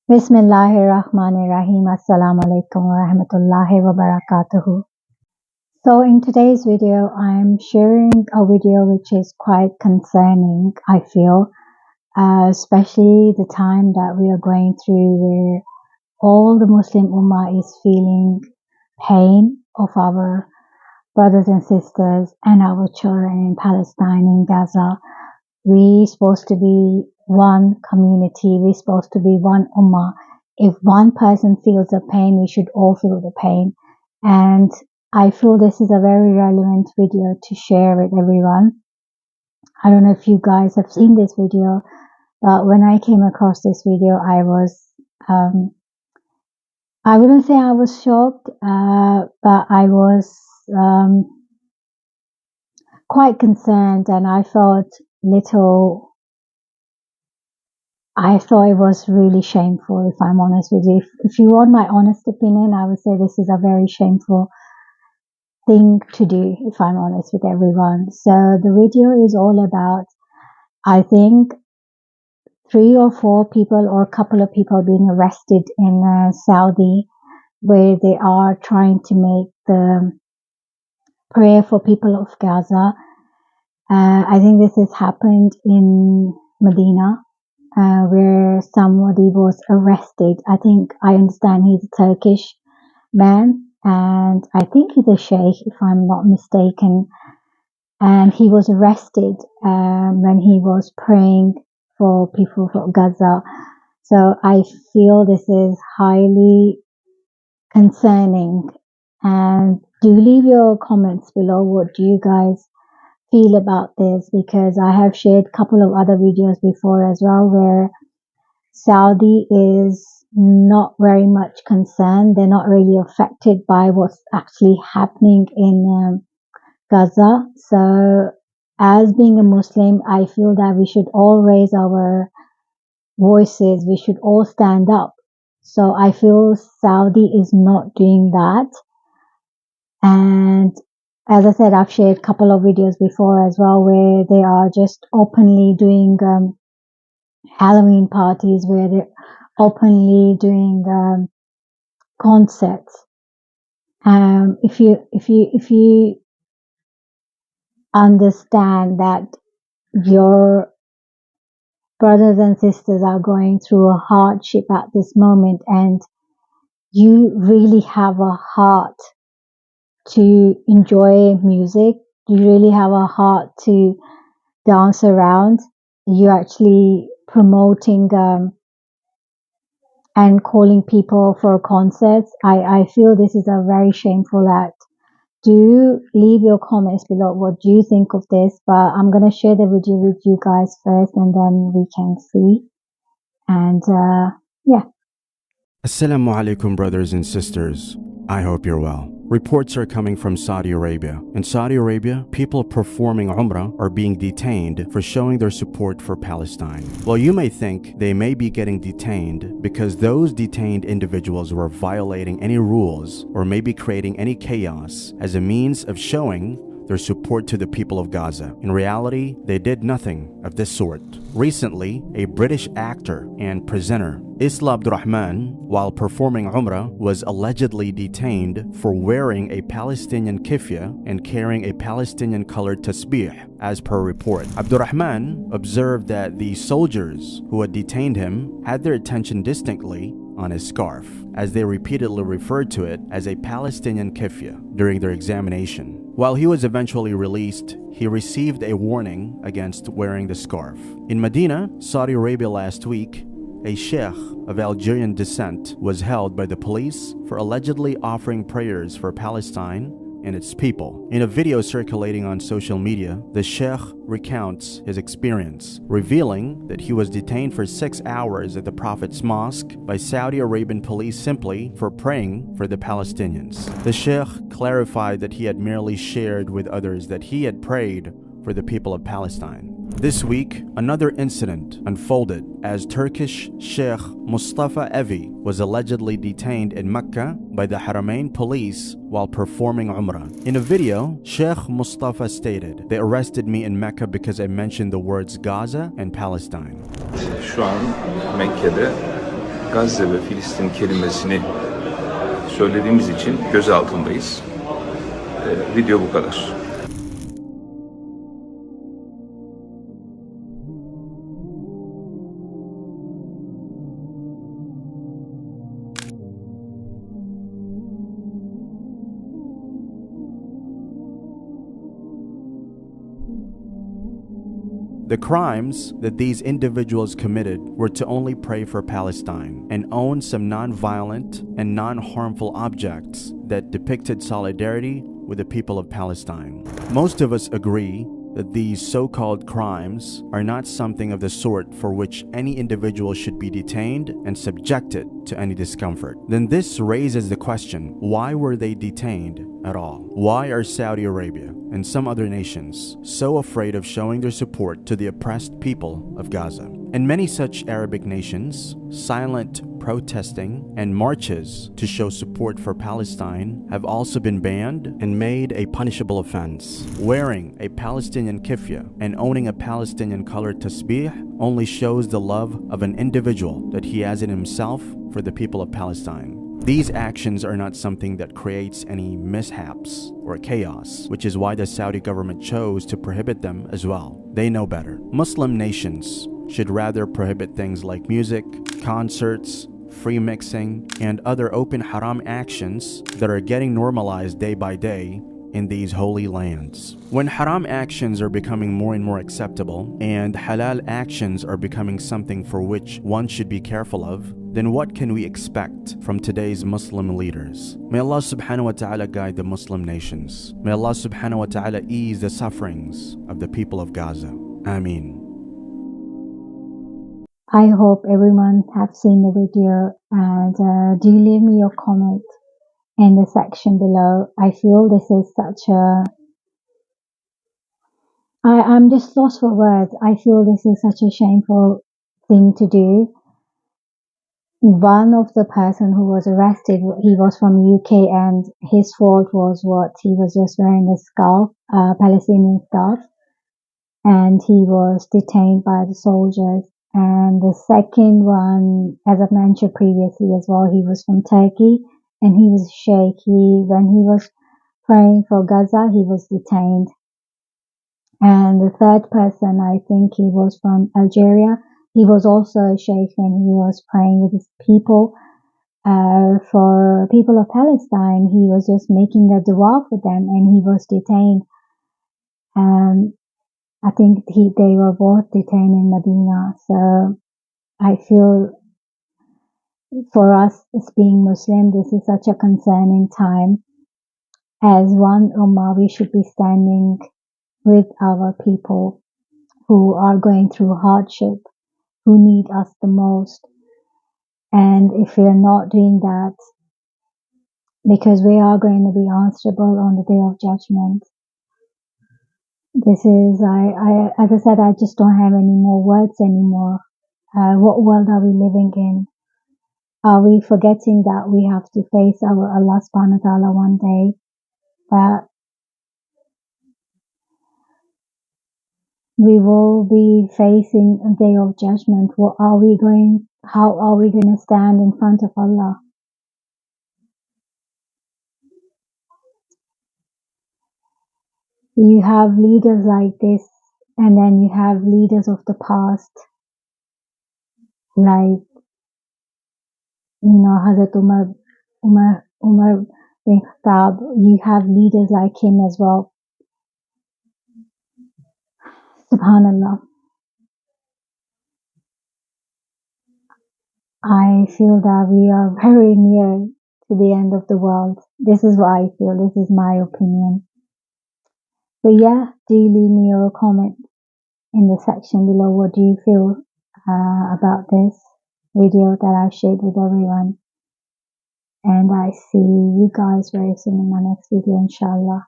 Bismillahirrahmanirrahim. Assalamu alaikum wa rahmatullahi wa barakatuhu. So in today's video, I'm sharing a video which is quite concerning, I feel, especially the time that we are going through where all the Muslim Ummah is feeling pain of our brothers and sisters and our children in Palestine, in Gaza. We're supposed to be one community. We're supposed to be one ummah. If one person feels the pain, we should all feel the pain. And I feel this is a very relevant video to share with everyone. I don't know if you guys have seen this video, but when I came across this video, I wouldn't say I was shocked, but I was quite concerned, and I thought it was really shameful, if I'm honest with you. If you want my honest opinion, I would say this is a very shameful thing to do, if I'm honest with everyone. So the video is all about, I think, 3 or 4 people or a couple of people being arrested in Saudi, where they are trying to make the prayer for people of Gaza. I think this has happened in Madina, where somebody was arrested. I understand he's a Turkish man, and I think he's a sheikh, if I'm not mistaken. And he was arrested when he was praying for people for Gaza. So I feel this is highly concerning. And do leave your comments below. What do you guys feel about this? Because I have shared a couple of other videos before as well where Saudi is not very much concerned. They're not really affected by what's actually happening in Gaza. So as being a Muslim, I feel that we should all raise our voices. We should all stand up. So I feel Saudi is not doing that. And as I said, I've shared a couple of videos before as well where they are just openly doing Halloween parties, where they're openly doing concerts. If you understand that your brothers and sisters are going through a hardship at this moment, and you really have a heart to enjoy music, you really have a heart to dance around, you're actually promoting and calling people for concerts. I feel this is a very shameful act. Do leave your comments below. What do you think of this? But I'm going to share the video with you guys first, and then we can see. And yeah. Assalamu alaikum, brothers and sisters. I hope you're well. Reports are coming from Saudi Arabia. In Saudi Arabia, people performing Umrah are being detained for showing their support for Palestine. Well, you may think they may be getting detained because those detained individuals were violating any rules or maybe creating any chaos as a means of showing their support to the people of Gaza. In reality, they did nothing of this sort. Recently, a British actor and presenter, Isla Abdurrahman, while performing Umrah, was allegedly detained for wearing a Palestinian keffiyeh and carrying a Palestinian-colored tasbih, as per report. Abdurrahman observed that the soldiers who had detained him had their attention distinctly on his scarf, as they repeatedly referred to it as a Palestinian keffiyeh during their examination. While he was eventually released, he received a warning against wearing the scarf. In Madina, Saudi Arabia last week, a sheikh of Algerian descent was held by the police for allegedly offering prayers for Palestine and its people. In a video circulating on social media, the sheikh recounts his experience, revealing that he was detained for 6 hours at the Prophet's mosque by Saudi Arabian police simply for praying for the Palestinians. The sheikh clarified that he had merely shared with others that he had prayed for the people of Palestine. This week, another incident unfolded as Turkish Sheikh Mustafa Evi was allegedly detained in Mecca by the Haramain police while performing Umrah. In a video, Sheikh Mustafa stated, "They arrested me in Mecca because I mentioned the words Gaza and Palestine." Şu an Mekke'de Gazze ve Filistin kelimesini söylediğimiz için gözaltındayız. Video bu kadar. The crimes that these individuals committed were to only pray for Palestine and own some non-violent and non-harmful objects that depicted solidarity with the people of Palestine. Most of us agree that these so-called crimes are not something of the sort for which any individual should be detained and subjected to any discomfort. Then this raises the question, why were they detained at all? Why are Saudi Arabia and some other nations so afraid of showing their support to the oppressed people of Gaza? In many such Arabic nations, silent protesting and marches to show support for Palestine have also been banned and made a punishable offense. Wearing a Palestinian keffiyeh and owning a Palestinian colored tasbih only shows the love of an individual that he has in himself for the people of Palestine. These actions are not something that creates any mishaps or chaos, which is why the Saudi government chose to prohibit them as well. They know better. Muslim nations should rather prohibit things like music, concerts, free mixing, and other open haram actions that are getting normalized day by day in these holy lands. When haram actions are becoming more and more acceptable and halal actions are becoming something for which one should be careful of, then what can we expect from today's Muslim leaders? May Allah subhanahu wa ta'ala guide the Muslim nations. May Allah subhanahu wa ta'ala ease the sufferings of the people of Gaza. Ameen. I hope everyone have seen the video, and do leave me your comment in the section below. I feel this is such a... I'm just lost for words. I feel this is such a shameful thing to do. One of the person who was arrested, he was from UK, and his fault was what? He was just wearing a scarf, Palestinian scarf, and he was detained by the soldiers. And the second one, as I've mentioned previously as well, he was from Turkey, and he was a sheikh. When he was praying for Gaza, he was detained. And the third person, I think he was from Algeria. He was also a sheikh, and he was praying with his people. For people of Palestine, he was just making a dua for them, and he was detained. I think they were both detained in Madina. So I feel for us as being Muslim, this is such a concerning time. As one Ummah, we should be standing with our people who are going through hardship, who need us the most. And if we are not doing that, because we are going to be answerable on the day of judgment. This is, as I said, I just don't have any more words anymore. What world are we living in? Are we forgetting that we have to face our Allah subhanahu wa ta'ala one day? That we will be facing a day of judgment. How are we going to stand in front of Allah? You have leaders like this, and then you have leaders of the past, like, Hazrat Umar bin Khattab. You have leaders like him as well. Subhanallah. I feel that we are very near to the end of the world. This is what I feel. This is my opinion. But yeah, do leave me your comment in the section below. What do you feel about this video that I shared with everyone? And I see you guys very soon in my next video, inshallah.